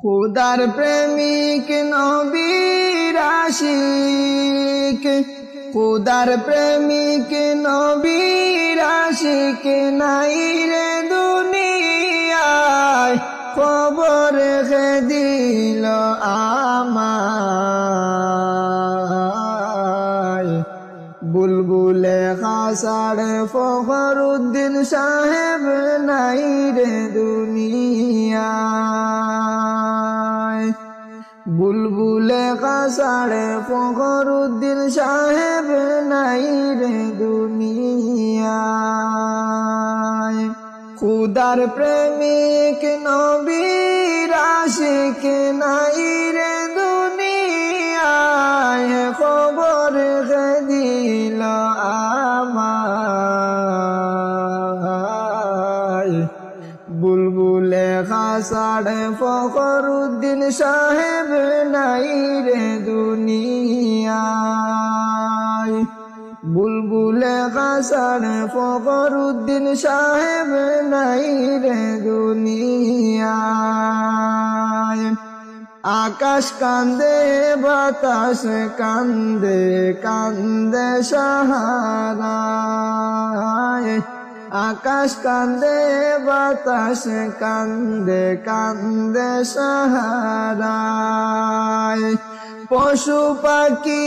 খুদার প্রেমিক নবীর আশিক, খুদার প্রেমিক নবীর আশিক নাই রে দুনিয়ায়, খবর হে দিল আমায়। বুলবুলে খাসাড় ফখরুদ্দিন সাহেব নাই রে দুনিয়ায়। বুলবুলে খাসাড় ফখরুদ্দিন সাহেব নাই রে দুনিয়ায়। খুদার প্রেমিক নবীর আশিক নাই রে দুনিয়ায়, খবর হে দিল আমায়। বুলবুলে খাসাড় ফখরুদ্দিন সাহেব নাই রে দুনিয়ায়। বুলবুলে খাসাড় ফখরুদ্দিন সাহেব নাই রে দুনিয়ায়। আকাশ কান্দে বাতাস কান্দে কান্দে সাহারায়। আকাশ কান্দে বাতাস কান্দে কান্দে সাহারায়। পশু পাখি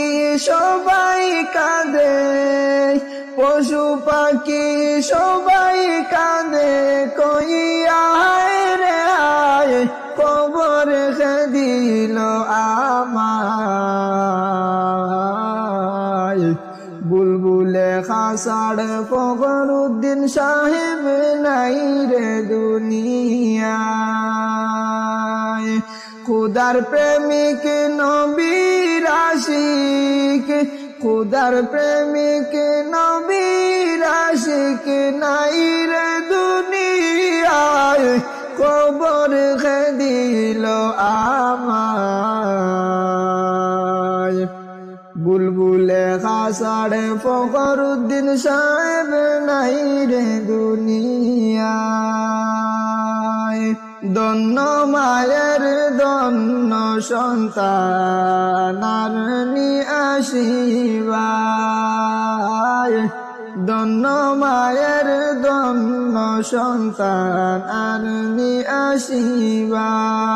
সবাই কাঁদে, পশু পাখি সবাই কাঁদে, কই আয় রে আয়, খবর হে দিল আমায়। বুলবুলে খাসাড় ফখরুদ্দিন সাহেব নাই রে দুনিয়ায়। খুদার প্রেমিক নবীর আশিক, খুদার প্রেমিক নবীর আশিক নাই রে দুনিয়ায়, খবর হে দিল আমায়। বুলবুলে খাসাড় ফখরুদ্দিন সাহেব নাই রে দুনিয়ায়। দন্ন মায়ের দন্ন সন্তান আর নি আসিবায়। দন্ন মায়ের দন্ন সন্তান আর নি আসিবায়।